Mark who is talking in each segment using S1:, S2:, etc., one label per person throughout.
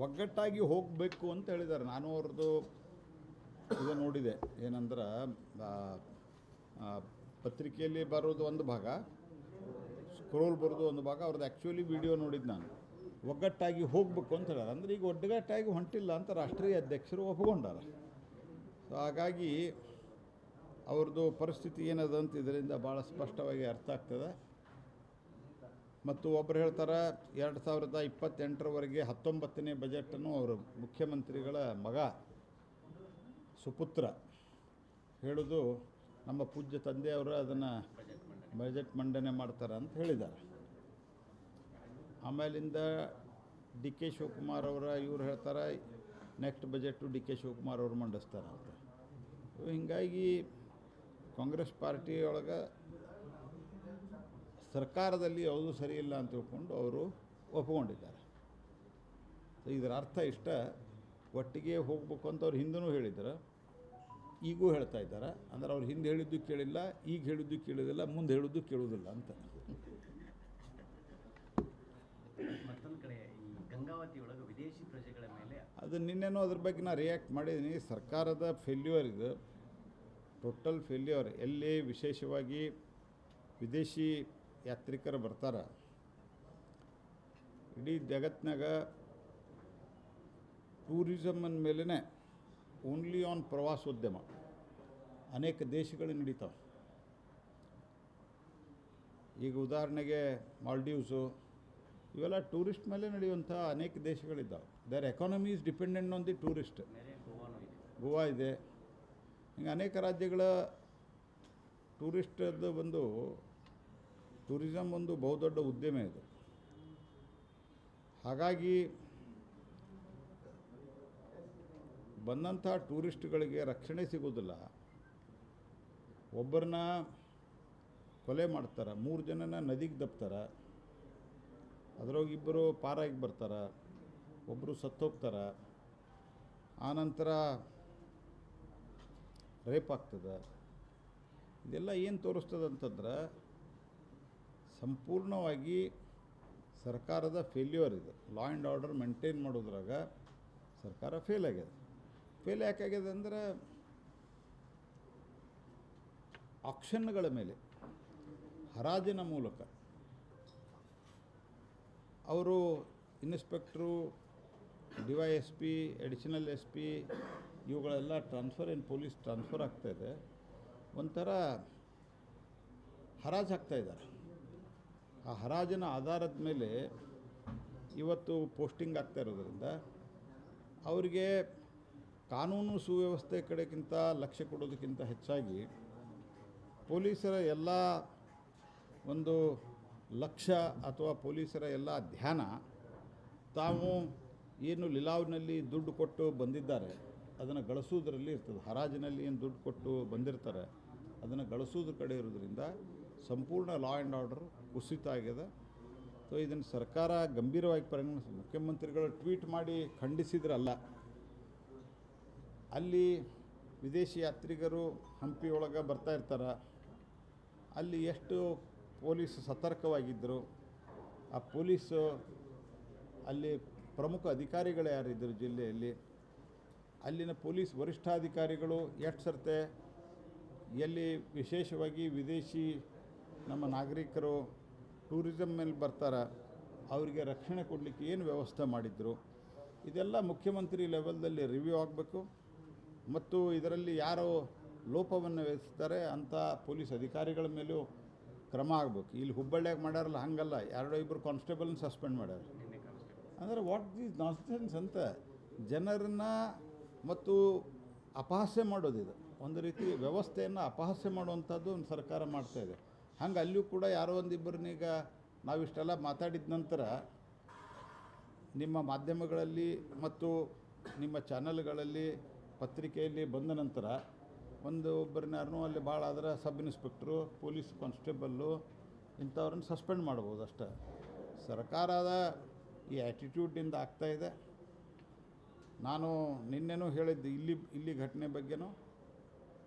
S1: ಒಗ್ಗಟ್ಟಾಗಿ ಹೋಗಬೇಕು ಅಂತ ಹೇಳಿದ್ದಾರೆ. ನಾನು ಅವ್ರದ್ದು ಇದು ನೋಡಿದೆ, ಏನಂದ್ರೆ ಪತ್ರಿಕೆಯಲ್ಲಿ ಬರೋದು ಒಂದು ಭಾಗ, ಸ್ಕ್ರೋಲ್ ಬರೋದು ಒಂದು ಭಾಗ, ಅವ್ರದ್ದು ಆ್ಯಕ್ಚುಲಿ ವಿಡಿಯೋ ನೋಡಿದ್ದು ನಾನು. ಒಗ್ಗಟ್ಟಾಗಿ ಹೋಗಬೇಕು ಅಂತ ಹೇಳ್ಯಾರ. ಅಂದರೆ ಈಗ ಒಗ್ಗಟ್ಟಾಗಿ ಹೊಂಟಿಲ್ಲ ಅಂತ ರಾಷ್ಟ್ರೀಯ ಅಧ್ಯಕ್ಷರು ಒಪ್ಪಿಕೊಂಡಾರ. ಸೊ ಹಾಗಾಗಿ ಅವ್ರದ್ದು ಪರಿಸ್ಥಿತಿ ಏನದ ಅಂತ ಇದರಿಂದ ಭಾಳ ಸ್ಪಷ್ಟವಾಗಿ ಅರ್ಥ ಆಗ್ತದೆ. ಮತ್ತು ಒಬ್ಬರು ಹೇಳ್ತಾರೆ 2028ರವರೆಗೆ 19ನೇ ಬಜೆಟನ್ನು ಅವರು ಮುಖ್ಯಮಂತ್ರಿಗಳ ಮಗ ಸುಪುತ್ರ ಹೇಳೋದು ನಮ್ಮ ಪೂಜ್ಯ ತಂದೆಯವರು ಅದನ್ನು ಬಜೆಟ್ ಮಂಡನೆ ಮಾಡ್ತಾರೆ ಅಂತ ಹೇಳಿದ್ದಾರೆ. ಆಮೇಲಿಂದ ಡಿ ಕೆ ಶಿವಕುಮಾರ್ ಇವರು ಹೇಳ್ತಾರೆ next budget D K Shivakumar ಅವರು ಮಂಡಿಸ್ತಾರೆ ಅಂತ. ಹೀಗಾಗಿ ಕಾಂಗ್ರೆಸ್ ಪಾರ್ಟಿಯೊಳಗೆ ಸರ್ಕಾರದಲ್ಲಿ ಯಾವುದೂ ಸರಿ ಇಲ್ಲ ಅಂತ ತಿಳ್ಕೊಂಡು ಅವರು ಒಪ್ಪಿಕೊಂಡಿದ್ದಾರೆ. ಇದರ ಅರ್ಥ ಇಷ್ಟ, ಒಟ್ಟಿಗೆ ಹೋಗಬೇಕು ಅಂತ ಅವ್ರು ಹಿಂದೂ ಹೇಳಿದ್ರು, ಈಗೂ ಹೇಳ್ತಾ ಇದ್ದಾರೆ. ಅಂದರೆ ಅವ್ರು ಹಿಂದೆ ಹೇಳಿದ್ದು ಕೇಳಿಲ್ಲ, ಈಗ ಹೇಳಿದ್ದು ಕೇಳೋದಿಲ್ಲ, ಮುಂದೆ ಹೇಳಿದ್ದು ಕೇಳೋದಿಲ್ಲ ಅಂತ.
S2: ಮತ್ತೊಂದು ಕಡೆ ಈ ಗಂಗಾವತಿ ಒಳಗೆ ವಿದೇಶಿ ಪ್ರಜೆಗಳ ಮೇಲೆ
S1: ಅದು ನಿನ್ನೆನೂ ಅದ್ರ ಬಗ್ಗೆ ನಾನು ರಿಯಾಕ್ಟ್ ಮಾಡಿದ್ದೀನಿ. ಸರ್ಕಾರದ ಫೇಲ್ಯೂರ್ ಇದು, ಟೋಟಲ್ ಫೇಲ್ಯೂರ್. ಎಲ್ಲಿ ವಿಶೇಷವಾಗಿ ವಿದೇಶಿ ಯಾತ್ರಿಕರು ಬರ್ತಾರೆ, ಇಡೀ ಜಗತ್ತಿನಾಗ ಟೂರಿಸಮನ್ ಮೇಲೇ ಓನ್ಲಿ ಆನ್ ಪ್ರವಾಸೋದ್ಯಮ ಅನೇಕ ದೇಶಗಳು ನಡೀತಾವೆ. ಈಗ ಉದಾಹರಣೆಗೆ ಮಾಲ್ಡೀವ್ಸು ಇವೆಲ್ಲ ಟೂರಿಸ್ಟ್ ಮೇಲೆ ನಡೆಯುವಂಥ ಅನೇಕ ದೇಶಗಳಿದ್ದಾವೆ. Their economy is dependent on the tourist. Goa ಇದೆ, ಹಿಂಗೆ ಅನೇಕ ರಾಜ್ಯಗಳ ಟೂರಿಸ್ಟದ್ದು ಒಂದು ಟೂರಿಸಮ್ ಒಂದು ಬಹುದೊಡ್ಡ ಉದ್ಯಮ ಇದು. ಹಾಗಾಗಿ ಬಂದಂಥ ಟೂರಿಸ್ಟ್ಗಳಿಗೆ ರಕ್ಷಣೆ ಸಿಗೋದಿಲ್ಲ. ಒಬ್ಬರನ್ನ ಕೊಲೆ ಮಾಡ್ತಾರೆ, 3 ಜನನ ನದಿಗೆ ದಬ್ತಾರೆ, ಅದರೊಳಗಿಬ್ಬರು ಪಾರಾಗಿ ಬರ್ತಾರೆ, ಒಬ್ಬರು ಸತ್ತೋಗ್ತಾರೆ, ಆನಂತರ ರೇಪ್ ಆಗ್ತದೆ. ಇದೆಲ್ಲ ಏನು ತೋರಿಸ್ತದೆ ಅಂತಂದ್ರೆ ಸಂಪೂರ್ಣವಾಗಿ ಸರ್ಕಾರದ ಫೇಲ್ಯೂರ್ ಇದು. ಲಾ ಆ್ಯಂಡ್ ಆರ್ಡರ್ ಮೇಂಟೈನ್ ಮಾಡೋದ್ರಾಗ ಸರ್ಕಾರ ಫೇಲ್ ಆಗ್ಯದ. ಫೇಲ್ ಯಾಕಾಗ್ಯದ ಅಂದ್ರೆ ಆಕ್ಷನ್ಗಳ ಮೇಲೆ ಹರಾಜಿನ ಮೂಲಕ ಅವರು ಇನ್ಸ್ಪೆಕ್ಟ್ರು, DYSP, ಅಡಿಷನಲ್ SP ಇವುಗಳೆಲ್ಲ ಪೊಲೀಸ್ ಟ್ರಾನ್ಸ್ಫರ್ ಆಗ್ತಾಯಿದೆ. ಒಂಥರ ಹರಾಜು ಹಾಕ್ತಾಯಿದ್ದಾರೆ. ಆ ಹರಾಜಿನ ಆಧಾರದ ಮೇಲೆ ಇವತ್ತು ಪೋಸ್ಟಿಂಗ್ ಆಗ್ತಾ ಇರೋದ್ರಿಂದ ಅವರಿಗೆ ಕಾನೂನು ಸುವ್ಯವಸ್ಥೆ ಕಡೆಗಿಂತ ಲಕ್ಷ್ಯ ಕೊಡೋದಕ್ಕಿಂತ ಹೆಚ್ಚಾಗಿ ಪೊಲೀಸರ ಎಲ್ಲ ಒಂದು ಲಕ್ಷ್ಯ ಅಥವಾ ಪೊಲೀಸರ ಎಲ್ಲ ಧ್ಯಾನ ತಾವು ಏನು ಲಿಲಾವ್ನಲ್ಲಿ ದುಡ್ಡು ಕೊಟ್ಟು ಬಂದಿದ್ದಾರೆ ಅದನ್ನು ಗಳಿಸೋದ್ರಲ್ಲಿ ಇರ್ತದೆ. ಹರಾಜಿನಲ್ಲಿ ಏನು ದುಡ್ಡು ಕೊಟ್ಟು ಬಂದಿರ್ತಾರೆ ಅದನ್ನು ಗಳಿಸೋದ್ರ ಕಡೆ ಇರೋದ್ರಿಂದ ಸಂಪೂರ್ಣ ಲಾ ಆ್ಯಂಡ್ ಆರ್ಡರ್ ಕುಸಿತ ಆಗಿದೆ. ಸೊ ಇದನ್ನು ಸರ್ಕಾರ ಗಂಭೀರವಾಗಿ ಪರಿಗಣಿಸಿ ಮುಖ್ಯಮಂತ್ರಿಗಳು ಟ್ವೀಟ್ ಮಾಡಿ ಖಂಡಿಸಿದ್ರಲ್ಲ. ಅಲ್ಲಿ ವಿದೇಶಿ ಯಾತ್ರಿಕರು ಹಂಪಿಯೊಳಗೆ ಬರ್ತಾ ಇರ್ತಾರೆ, ಅಲ್ಲಿ ಎಷ್ಟು ಪೊಲೀಸ್ ಸತರ್ಕವಾಗಿದ್ದರು. ಆ ಪೊಲೀಸು ಅಲ್ಲಿ ಪ್ರಮುಖ ಅಧಿಕಾರಿಗಳು ಯಾರಿದ್ದರು ಜಿಲ್ಲೆಯಲ್ಲಿ, ಅಲ್ಲಿನ ಪೊಲೀಸ್ ವರಿಷ್ಠಾಧಿಕಾರಿಗಳು ಎಷ್ಟು ಸರ್ತೆ ಎಲ್ಲಿ ವಿಶೇಷವಾಗಿ ವಿದೇಶಿ ನಮ್ಮ ನಾಗರಿಕರು ಟೂರಿಸಮ್ ಮೇಲೆ ಬರ್ತಾರೆ ಅವರಿಗೆ ರಕ್ಷಣೆ ಕೊಡಲಿಕ್ಕೆ ಏನು ವ್ಯವಸ್ಥೆ ಮಾಡಿದ್ರು, ಇದೆಲ್ಲ ಮುಖ್ಯಮಂತ್ರಿ ಲೆವೆಲ್ದಲ್ಲಿ ರಿವ್ಯೂ ಆಗಬೇಕು. ಮತ್ತು ಇದರಲ್ಲಿ ಯಾರು ಲೋಪವನ್ನು ಎಸಗ್ತಾರೆ ಅಂಥ ಪೊಲೀಸ್ ಅಧಿಕಾರಿಗಳ ಮೇಲೂ ಕ್ರಮ ಆಗಬೇಕು. ಇಲ್ಲಿ ಹುಬ್ಬಳ್ಳಿಯಾಗ ಮಾಡ್ಯಾರಲ್ಲ ಹಾಗಲ್ಲ, 2-2 ಕಾನ್ಸ್ಟೇಬಲ್ನ ಸಸ್ಪೆಂಡ್ ಮಾಡ್ಯಾರ. ಅಂದರೆ ವಾಟ್ ಈಸ್ ನಾನ್ಸೆನ್ಸ್ ಅಂತ ಜನರನ್ನು ಮತ್ತು ಅಪಹಾಸ್ಯ ಮಾಡೋದಿದೆ. ಒಂದು ರೀತಿ ವ್ಯವಸ್ಥೆಯನ್ನು ಅಪಹಾಸ್ಯ ಮಾಡುವಂಥದ್ದು ಒಂದು ಸರ್ಕಾರ ಮಾಡ್ತಾಯಿದೆ. ಹಂಗೆ ಅಲ್ಲಿಯೂ ಕೂಡ ಯಾರೋ ಒಂದಿಬ್ಬರನ್ನೀಗ ನಾವಿಷ್ಟೆಲ್ಲ ಮಾತಾಡಿದ ನಂತರ ನಿಮ್ಮ ಮಾಧ್ಯಮಗಳಲ್ಲಿ ಮತ್ತು ನಿಮ್ಮ ಚಾನಲ್ಗಳಲ್ಲಿ ಪತ್ರಿಕೆಯಲ್ಲಿ ಬಂದ ನಂತರ ಒಬ್ಬರನ್ನ ಯಾರನ್ನೂ ಅಲ್ಲಿ ಭಾಳ ಆದರೆ ಸಬ್ ಇನ್ಸ್ಪೆಕ್ಟ್ರು, ಪೊಲೀಸ್ ಕಾನ್ಸ್ಟೇಬಲ್ಲು ಇಂಥವ್ರನ್ನ ಸಸ್ಪೆಂಡ್ ಮಾಡ್ಬೋದು ಅಷ್ಟೇ. ಸರ್ಕಾರದ ಈ ಆ್ಯಟಿಟ್ಯೂಡಿಂದ ಆಗ್ತಾಯಿದೆ. ನಾನು ನಿನ್ನೆನೂ ಹೇಳಿದ್ದೆ ಇಲ್ಲಿ ಘಟನೆ ಬಗ್ಗೆನೂ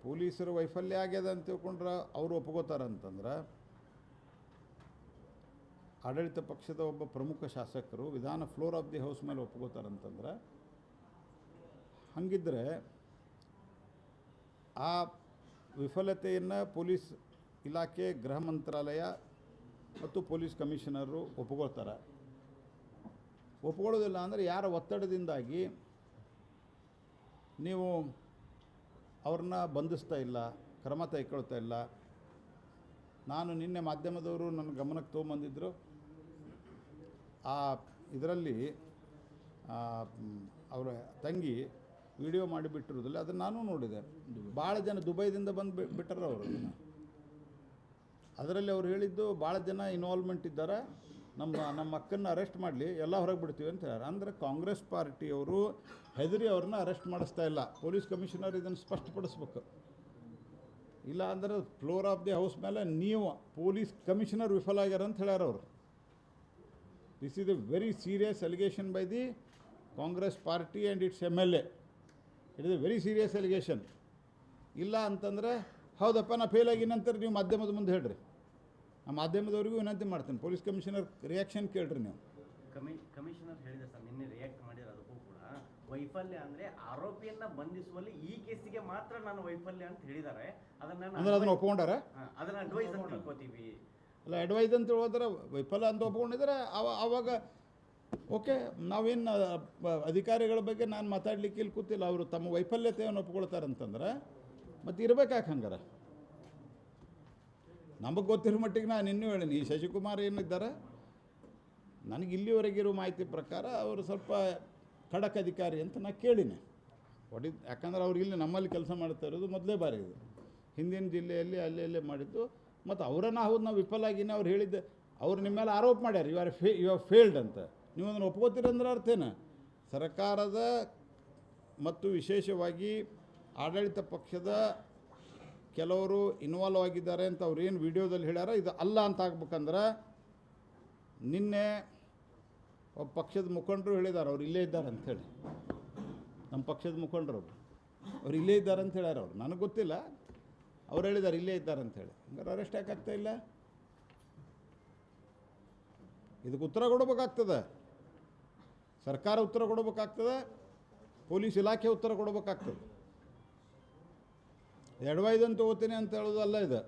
S1: ಪೊಲೀಸರು ವೈಫಲ್ಯ ಆಗ್ಯದ ಅಂತ ತಿಳ್ಕೊಂಡ್ರೆ ಅವರು ಒಪ್ಕೋತಾರಂತಂದ್ರೆ ಆಡಳಿತ ಪಕ್ಷದ ಒಬ್ಬ ಪ್ರಮುಖ ಶಾಸಕರು ವಿಧಾನ ಫ್ಲೋರ್ ಆಫ್ ದಿ ಹೌಸ್ ಮೇಲೆ ಒಪ್ಕೋತಾರಂತಂದ್ರೆ, ಹಾಗಿದ್ದರೆ ಆ ವಿಫಲತೆಯನ್ನು ಪೊಲೀಸ್ ಇಲಾಖೆ, ಗೃಹ ಮಂತ್ರಾಲಯ ಮತ್ತು ಪೊಲೀಸ್ ಕಮಿಷನರು ಒಪ್ಕೊಳ್ತಾರೆ. ಒಪ್ಕೊಳ್ಳೋದಿಲ್ಲ ಅಂದರೆ ಯಾರ ಒತ್ತಡದಿಂದಾಗಿ ನೀವು ಅವ್ರನ್ನ ಬಂಧಿಸ್ತಾ ಇಲ್ಲ, ಕ್ರಮ ತೆಗೆದುಕೊಳ್ತಾ ಇಲ್ಲ. ನಾನು ನಿನ್ನೆ ಮಾಧ್ಯಮದವರು ನನ್ನ ಗಮನಕ್ಕೆ ತೊಗೊಂಬಂದಿದ್ದರು. ಇದರಲ್ಲಿ ಅವರ ತಂಗಿ ವಿಡಿಯೋ ಮಾಡಿಬಿಟ್ಟಿರೋದಿಲ್ಲ, ಅದನ್ನು ನಾನು ನೋಡಿದೆ. ಭಾಳ ಜನ ದುಬೈದಿಂದ ಬಂದು ಬಿಟ್ಟರು ಅವರು. ಅದರಲ್ಲಿ ಅವ್ರು ಹೇಳಿದ್ದು ಭಾಳ ಜನ ಇನ್ವಾಲ್ವ್ಮೆಂಟ್ ಇದ್ದಾರೆ, ನಮ್ಮ ಅಕ್ಕನ್ನು ಅರೆಸ್ಟ್ ಮಾಡಲಿ, ಎಲ್ಲ ಹೊರಗೆ ಬಿಡ್ತೀವಿ ಅಂತ ಹೇಳ್ಯಾರ. ಅಂದರೆ ಕಾಂಗ್ರೆಸ್ ಪಾರ್ಟಿಯವರು ಹೆದರಿ ಅವ್ರನ್ನ ಅರೆಸ್ಟ್ ಮಾಡಿಸ್ತಾ ಇಲ್ಲ. ಪೊಲೀಸ್ ಕಮಿಷನರ್ ಇದನ್ನು ಸ್ಪಷ್ಟಪಡಿಸ್ಬೇಕು. ಇಲ್ಲ ಅಂದರೆ ಫ್ಲೋರ್ ಆಫ್ ದಿ ಹೌಸ್ ಮೇಲೆ ನೀವು ಪೊಲೀಸ್ ಕಮಿಷನರ್ ವಿಫಲ ಆಗ್ಯಾರ ಅಂತ ಹೇಳ್ಯಾರ ಅವರು. This is A very serious allegation by the Congress party and it's MLA. It is A very serious allegation. ಇಲ್ಲ ಅಂತಂದರೆ ಹೌದಪ್ಪ ನಾ ಫೇಲ್ ಆಗಿ ನಂತರ ನೀವು ಮಾಧ್ಯಮದ ಮುಂದೆ ಹೇಳ್ರಿ. ಆ ಮಾಧ್ಯಮದವ್ರಿಗೂ ವಿನಂತಿ ಮಾಡ್ತೀನಿ, ಪೊಲೀಸ್ ಕಮಿಷನರ್ ರಿಯಾಕ್ಷನ್ ಕೇಳ್ರಿ ನೀವು.
S2: ಕಮಿಷನರ್ ಹೇಳಿದೆ ಸರ್, ನಿನ್ನೆ ರಿಯಾಕ್ಟ್ ಮಾಡಿರೋದಕ್ಕೂ ಕೂಡ ವೈಫಲ್ಯ ಅಂದರೆ ಆರೋಪಿಯನ್ನ ಬಂಧಿಸುವಲ್ಲಿ ಈ ಕೇಸಿಗೆ ಮಾತ್ರ ನಾನು ವೈಫಲ್ಯ ಅಂತ ಹೇಳಿದ್ದಾರೆ.
S1: ಅದನ್ನು ಒಪ್ಕೊಂಡಾರ,
S2: ಅದನ್ನ ಅಡ್ವೈಸ್ ಅಂತ ತಿಳ್ಕೊತೀವಿ.
S1: ಅಲ್ಲ, ಅಡ್ವೈಸ್ ಅಂತ ಹೋದ್ರೆ ವೈಫಲ್ಯ ಅಂತ ಒಪ್ಕೊಂಡಿದ್ದಾರೆ. ಆವಾಗ ಓಕೆ, ನಾವೇನು ಅಧಿಕಾರಿಗಳ ಬಗ್ಗೆ ನಾನು ಮಾತಾಡಲಿಕ್ಕೆ ಇಲ್ಲಿ ಕೂತಿಲ್ಲ. ಅವರು ತಮ್ಮ ವೈಫಲ್ಯತೆಯನ್ನು ಒಪ್ಕೊಳ್ತಾರಂತಂದ್ರೆ ಮತ್ತು ಇರಬೇಕಾಕೆ ಹಂಗಾರೆ? ನಮಗೆ ಗೊತ್ತಿರೋ ಮಟ್ಟಿಗೆ ನಾನು ಇನ್ನೂ ಹೇಳೀನಿ, ಈ ಶಶಿಕುಮಾರ್ ಏನಿದ್ದಾರೆ, ನನಗೆ ಇಲ್ಲಿವರೆಗಿರೋ ಮಾಹಿತಿ ಪ್ರಕಾರ ಅವರು ಸ್ವಲ್ಪ ಖಡಕ್ ಅಧಿಕಾರಿ ಅಂತ ನಾನು ಕೇಳೀನಿ. ಯಾಕಂದ್ರೆ ಅವ್ರು ಇಲ್ಲಿ ನಮ್ಮಲ್ಲಿ ಕೆಲಸ ಮಾಡ್ತಾ ಇರೋದು ಮೊದಲೇ ಬಾರಿ ಇದು. ಹಿಂದಿನ ಜಿಲ್ಲೆಯಲ್ಲಿ ಅಲ್ಲೇ ಮಾಡಿದ್ದು. ಮತ್ತು ಅವರನ್ನು ಹೌದು ನಾವು ವಿಫಲ ಆಗಿನೇ ಅವ್ರು ಹೇಳಿದ್ದೆ. ಅವ್ರು ನಿಮ್ಮ ಮೇಲೆ ಆರೋಪ ಮಾಡ್ಯಾರ, ಯು ಆರ್ ಫೇಲ್ಡ್ ಅಂತ. ನೀವು ಅದನ್ನು ಒಪ್ಕೋತೀರಂದ್ರೆ ಅರ್ಥೇನು? ಸರ್ಕಾರದ ಮತ್ತು ವಿಶೇಷವಾಗಿ ಆಡಳಿತ ಪಕ್ಷದ ಕೆಲವರು ಇನ್ವಾಲ್ವ್ ಆಗಿದ್ದಾರೆ ಅಂತ ಅವ್ರು ಏನು ವಿಡಿಯೋದಲ್ಲಿ ಹೇಳ್ಯಾರ, ಇದು ಅಲ್ಲ ಅಂತ ಆಗ್ಬೇಕಂದ್ರೆ, ನಿನ್ನೆ ಒಬ್ಬ ಪಕ್ಷದ ಮುಖಂಡರು ಹೇಳಿದ್ದಾರೆ ಅವ್ರು ಇಲ್ಲೇ ಇದ್ದಾರೆ ಅಂಥೇಳಿ. ನಮ್ಮ ಪಕ್ಷದ ಮುಖಂಡರು ಅವ್ರು ಇಲ್ಲೇ ಇದ್ದಾರೆ ಅಂತ ಹೇಳ್ಯಾರ. ಅವ್ರು ನನಗೆ ಗೊತ್ತಿಲ್ಲ, ಅವ್ರು ಹೇಳಿದ್ದಾರೆ ಇಲ್ಲೇ ಇದ್ದಾರೆ ಅಂಥೇಳಿ. ಹಂಗಾರೆ ಅರೆಸ್ಟ್ ಯಾಕೆ ಆಗ್ತಾ ಇಲ್ಲ? ಇದಕ್ಕೆ ಉತ್ತರ ಕೊಡಬೇಕಾಗ್ತದೆ. ಸರ್ಕಾರ ಉತ್ತರ ಕೊಡಬೇಕಾಗ್ತದೆ, ಪೊಲೀಸ್ ಇಲಾಖೆ ಉತ್ತರ ಕೊಡಬೇಕಾಗ್ತದೆ. ಅಡ್ವೈಸ್ ಅಂತ ಹೋಗ್ತೀನಿ ಅಂತ ಹೇಳೋದಲ್ಲ ಇದು.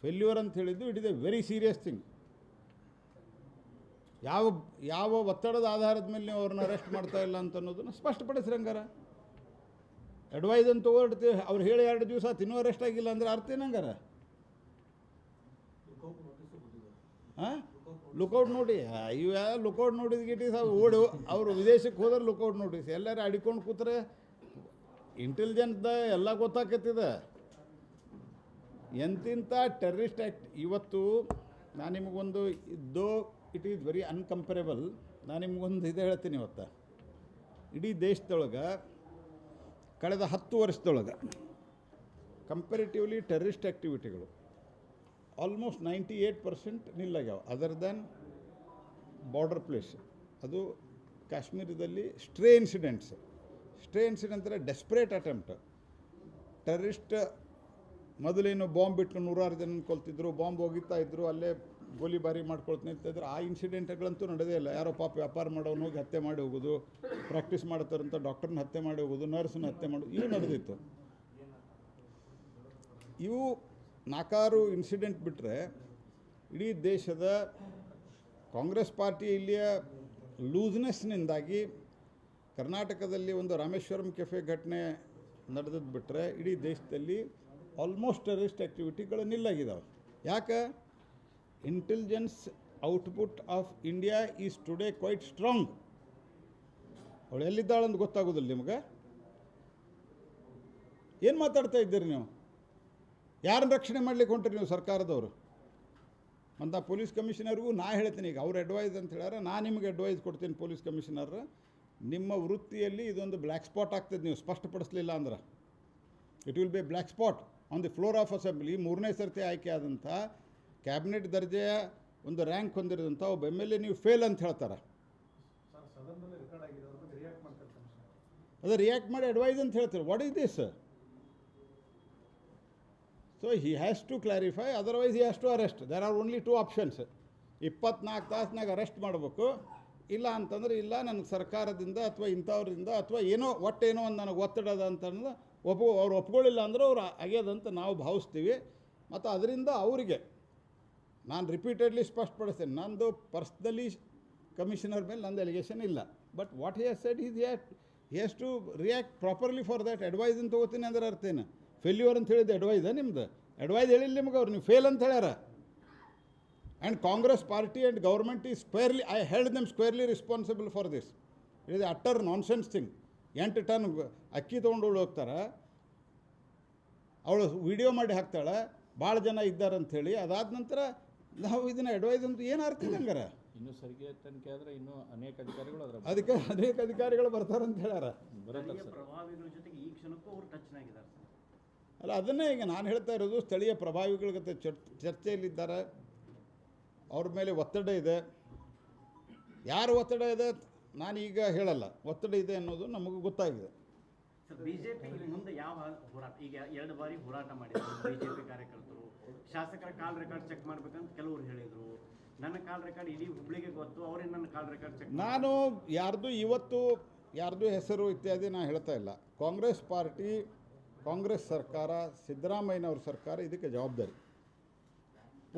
S1: ಫೇಲ್ಯೂರ್ ಅಂತ ಹೇಳಿದ್ದು it is A very serious thing. ಯಾವ ಒತ್ತಡದ ಆಧಾರದ ಮೇಲೆ ನೀವು ಅವ್ರನ್ನ ಅರೆಸ್ಟ್ ಮಾಡ್ತಾ ಇಲ್ಲ ಅಂತ ಅನ್ನೋದನ್ನು ಸ್ಪಷ್ಟಪಡಿಸ್ರಿ. ಹಂಗಾರ ಅಡ್ವೈಸ್ ಅಂತ ಹೊರಡ್ತೀವಿ, ಅವ್ರು ಹೇಳಿ 2 ದಿವಸ ಇನ್ನೂ ಅರೆಸ್ಟ್ ಆಗಿಲ್ಲ ಅಂದರೆ ಅರ್ಥ ಏನಂಗಾರ? ಹಾಂ, ಲುಕೌಟ್ ನೋಡಿ, ಇವು ಲುಕೌಟ್ ನೋಟಿಸ್ ಗಿಟೀಸ್ ಓಡು. ಅವರು ವಿದೇಶಕ್ಕೆ ಹೋದ್ರೆ ಲುಕೌಟ್ ನೋಟಿಸ್, ಎಲ್ಲರೂ ಅಡಿಕೊಂಡು ಕೂತ್ರೆ ಇಂಟೆಲಿಜೆನ್ಸ್ದ ಎಲ್ಲ ಗೊತ್ತಾಕತ್ತಿದೆ. ಎಂತಿಂಥ ಟೆರರಿಸ್ಟ್ ಆ್ಯಕ್ಟ್ ಇವತ್ತು. ನಾನು ನಿಮಗೊಂದು ದೋ ಇಟ್ ಈಸ್ ವೆರಿ ಅನ್ಕಂಪೇರೇಬಲ್, ನಾನು ನಿಮಗೊಂದು ಇದು ಹೇಳ್ತೀನಿ. ಇವತ್ತು ಇಡೀ ದೇಶದೊಳಗೆ ಕಳೆದ 10 ವರ್ಷದೊಳಗೆ ಕಂಪೇರಿಟಿವ್ಲಿ ಟೆರರಿಸ್ಟ್ ಆ್ಯಕ್ಟಿವಿಟಿಗಳು ಆಲ್ಮೋಸ್ಟ್ 98% ನಿಲ್ಲಾಗ್ಯಾವ. ಅದರ್ ದ್ಯಾನ್ ಬಾರ್ಡರ್ ಪ್ಲೇಸ್, ಅದು ಕಾಶ್ಮೀರದಲ್ಲಿ ಸ್ಟ್ರೇ ಇನ್ಸಿಡೆಂಟ್ಸ್ ಅಂದರೆ ಡೆಸ್ಪರೇಟ್ ಅಟೆಂಪ್ಟ್. ಟೆರರಿಸ್ಟ್ ಮೊದಲೇನು ಬಾಂಬ್ ಬಿಟ್ಟು 100 ಜನ ಕೊಲ್ತಿದ್ರು, ಬಾಂಬ್ ಹೋಗಿತ್ತಾ ಇದ್ರು, ಅಲ್ಲೇ ಗೋಲಿಬಾರಿ ಮಾಡ್ಕೊಳ್ತಾ ಇದ್ರು. ಆ ಇನ್ಸಿಡೆಂಟ್ಗಳಂತೂ ನಡೆದೇ ಇಲ್ಲ. ಯಾರೋ ಪಾಪ ವ್ಯಾಪಾರ ಮಾಡೋನು ಹೋಗಿ ಹತ್ಯೆ ಮಾಡಿ ಹೋಗೋದು, ಪ್ರಾಕ್ಟೀಸ್ ಮಾಡ್ತಾರಂತ ಡಾಕ್ಟರ್ನ ಹತ್ಯೆ ಮಾಡಿ ಹೋಗೋದು, ನರ್ಸನ್ನ ಹತ್ಯೆ ಮಾಡೋದು, ಇವು ನಡೆದಿತ್ತು. ಇವು 4 ಇನ್ಸಿಡೆಂಟ್ ಬಿಟ್ಟರೆ ಇಡೀ ದೇಶದ ಕಾಂಗ್ರೆಸ್ ಪಾರ್ಟಿ ಇಲ್ಲಿಯ ಲೂಸ್ನೆಸ್ನಿಂದಾಗಿ ಕರ್ನಾಟಕದಲ್ಲಿ ಒಂದು ರಾಮೇಶ್ವರಂ ಕೆಫೆ ಘಟನೆ ನಡೆದದ್ದು ಬಿಟ್ಟರೆ ಇಡೀ ದೇಶದಲ್ಲಿ ಆಲ್ಮೋಸ್ಟ್ ಟೆರರಿಸ್ಟ್ ಆ್ಯಕ್ಟಿವಿಟಿಗಳು ನಿಲ್ಲಾಗಿದ್ದಾವೆ. ಯಾಕೆ? Intelligence output of India is today quite strong. ಅವಳು ಎಲ್ಲಿದ್ದಾಳಂತ ಗೊತ್ತಾಗೋದಿಲ್ಲ ನಿಮಗೆ. ಏನು ಮಾತಾಡ್ತಾ ಇದ್ದೀರಿ ನೀವು? ಯಾರನ್ನ ರಕ್ಷಣೆ ಮಾಡಲಿಕ್ಕೆ ಹೊಂಟ್ರಿ ನೀವು ಸರ್ಕಾರದವರು? ಮತ್ತು ಪೊಲೀಸ್ ಕಮಿಷನರ್ಗೂ ನಾ ಹೇಳ್ತೀನಿ, ಈಗ ಅವ್ರು ಅಡ್ವೈಸ್ ಅಂತ ಹೇಳ್ಯಾರ, ನಾನು ನಿಮಗೆ ಅಡ್ವೈಸ್ ಕೊಡ್ತೀನಿ. ಪೊಲೀಸ್ ಕಮಿಷನರ್, ನಿಮ್ಮ ವೃತ್ತಿಯಲ್ಲಿ ಇದೊಂದು ಬ್ಲ್ಯಾಕ್ ಸ್ಪಾಟ್ ಆಗ್ತದೆ. ನೀವು ಸ್ಪಷ್ಟಪಡಿಸಲಿಲ್ಲ ಅಂದ್ರೆ it will be black spot on the floor of assembly. 3ನೇ ಸರ್ತಿ ಆಯ್ಕೆ ಆದಂಥ ಕ್ಯಾಬಿನೆಟ್ ದರ್ಜೆಯ ಒಂದು ರ್ಯಾಂಕ್ ಹೊಂದಿರೋದಂಥ ಒಬ್ಬ MLA ನೀವು ಫೇಲ್ ಅಂತ ಹೇಳ್ತಾರೆ. ಅದು ರಿಯಾಕ್ಟ್ ಮಾಡಿ ಅಡ್ವೈಸ್ ಅಂತ ಹೇಳ್ತಾರೆ. What is this? So he has to clarify, otherwise he has to arrest. There are only 2 options. 24 ತಾಸಿನಾಗ arrest ಮಾಡಬೇಕು. ಇಲ್ಲ ಅಂತಂದ್ರೆ ಇಲ್ಲ, ನನಗೆ ಸರ್ಕಾರದಿಂದ ಅಥವಾ ಇಂಥವ್ರಿಂದ ಅಥವಾ ಏನೋ ಒಟ್ಟೇನೋ ಒಂದು ನನಗೆ ಒತ್ತಡ ಅದ ಅಂತಂದ್ರೆ ಅವ್ರು ಒಪ್ಕೊಳ್ಳಿಲ್ಲ ಅಂದ್ರೆ ಅವ್ರು ಆಗ್ಯದಂತ ನಾವು ಭಾವಿಸ್ತೀವಿ. ಮತ್ತು ಅದರಿಂದ ಅವರಿಗೆ ನಾನು ರಿಪೀಟೆಡ್ಲಿ ಸ್ಪಷ್ಟಪಡಿಸ್ತೇನೆ, ನಂದು ಪರ್ಸ್ನಲಿ ಕಮಿಷನರ್ ಮೇಲೆ ನಂದು ಎಲಿಗೇಷನ್ ಇಲ್ಲ. But what he has said he has to react properly for that. Advice ಅಂತ ತಗೋತೀನಿ ಅಂದ್ರೆ ಅರ್ಥೇನು? ಫೇಲ್ಯೂರ್ ಅಂತ ಹೇಳಿದ್ದು ಅಡ್ವೈಸ ನಿಮ್ದು? ಅಡ್ವೈಸ್ ಹೇಳಿಲ್ಲ ನಿಮ್ಗೆ ಅವ್ರು, ನೀವು ಫೇಲ್ ಅಂತ ಹೇಳ್ಯಾರ. And Congress party and government is squarely, I held them squarely responsible for this. It is utter nonsense thing. 8 ton ಅಕ್ಕಿ ತೊಗೊಂಡು ಹೋಗ್ತಾರೆ, ಅವಳು ವಿಡಿಯೋ ಮಾಡಿ ಹಾಕ್ತಾಳೆ ಭಾಳ ಜನ ಇದ್ದಾರೆ ಅಂಥೇಳಿ. ಅದಾದ ನಂತರ ನಾವು ಇದನ್ನು ಅಡ್ವೈಸ್ ಅಂತ ಏನು ಅರ್ಥ ಇದೆ ಹಂಗಾರೆ?
S3: ಇನ್ನೂ ಸರಿಗೆ ತನಿಖೆ ಆದರೆ ಇನ್ನೂ ಅನೇಕ ಅಧಿಕಾರಿಗಳು
S1: ಅದಕ್ಕೆ ಅನೇಕ ಅಧಿಕಾರಿಗಳು ಬರ್ತಾರಂತ ಹೇಳ್ಯಾರ.
S3: ಬರುತ್ತೆ ಸರ್.
S2: ಪ್ರಭಾವಿಗಳ ಜೊತೆಗೆ ಈ ಕ್ಷಣಕ್ಕೂ ಅವ್ರು ಟಚ್ನಾಗಿದ್ದಾರೆ ಸರ್.
S1: ಅಲ್ಲ, ಅದನ್ನೇ ಈಗ ನಾನು ಹೇಳ್ತಾ ಇರೋದು. ಸ್ಥಳೀಯ ಪ್ರಭಾವಿಗಳ ಜೊತೆ ಚರ್ಚೆಯಲ್ಲಿದ್ದಾರೆ. ಅವ್ರ ಮೇಲೆ ಒತ್ತಡ ಇದೆ. ಯಾರು ಒತ್ತಡ ಇದೆ ನಾನೀಗ ಹೇಳಲ್ಲ. ಒತ್ತಡ ಇದೆ ಅನ್ನೋದು ನಮಗೂ ಗೊತ್ತಾಗಿದೆ.
S2: ಸರ್, ಬಿಜೆಪಿ ಮುಂದೆ ಯಾವ ಹೋರಾಟ? ಈಗ 2 ಬಾರಿ ಹೋರಾಟ ಮಾಡಿದ್ರು ಬಿಜೆಪಿ ಕಾರ್ಯಕರ್ತರು. ಶಾಸಕರ ಕಾಲ್ ರೆಕಾರ್ಡ್ ಚೆಕ್ ಮಾಡ್ಬೇಕಂತ ಕೆಲವರು ಹೇಳಿದರು. ನನ್ನ ಕಾಲ್ ರೆಕಾರ್ಡ್ ಇಡೀ ಹುಬ್ಳಿಗೆ ಗೊತ್ತು, ಅವರೇ ನನ್ನ ಕಾಲ್ ರೆಕಾರ್ಡ್ ಚೆಕ್.
S1: ನಾನು ಯಾರ್ದು ಹೆಸರು ಇತ್ಯಾದಿ ನಾನು ಹೇಳ್ತಾ ಇಲ್ಲ. ಕಾಂಗ್ರೆಸ್ ಪಾರ್ಟಿ, ಕಾಂಗ್ರೆಸ್ ಸರ್ಕಾರ, ಸಿದ್ದರಾಮಯ್ಯನವ್ರ ಸರ್ಕಾರ ಇದಕ್ಕೆ ಜವಾಬ್ದಾರಿ.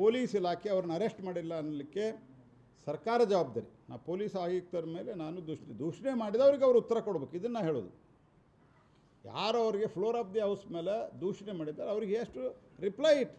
S1: ಪೊಲೀಸ್ ಇಲಾಖೆ ಅವ್ರನ್ನ ಅರೆಸ್ಟ್ ಮಾಡಿಲ್ಲ ಅನ್ನಲಿಕ್ಕೆ ಸರ್ಕಾರ ಜವಾಬ್ದಾರಿ. ನಾ ಪೊಲೀಸ್ ಆಯುಕ್ತರ ಮೇಲೆ ನಾನು ದೂಷಣೆ ಮಾಡಿದವ್ರಿಗೆ ಅವ್ರು ಉತ್ತರ ಕೊಡ್ಬೇಕು. ಇದನ್ನು ಹೇಳೋದು. ಯಾರು ಅವ್ರಿಗೆ ಫ್ಲೋರ್ ಆಫ್ ದಿ ಹೌಸ್ ಮೇಲೆ ದೂಷಣೆ ಮಾಡಿದ್ದಾರೆ ಅವ್ರಿಗೆ ಎಷ್ಟು ರಿಪ್ಲೈ ಇಟ್.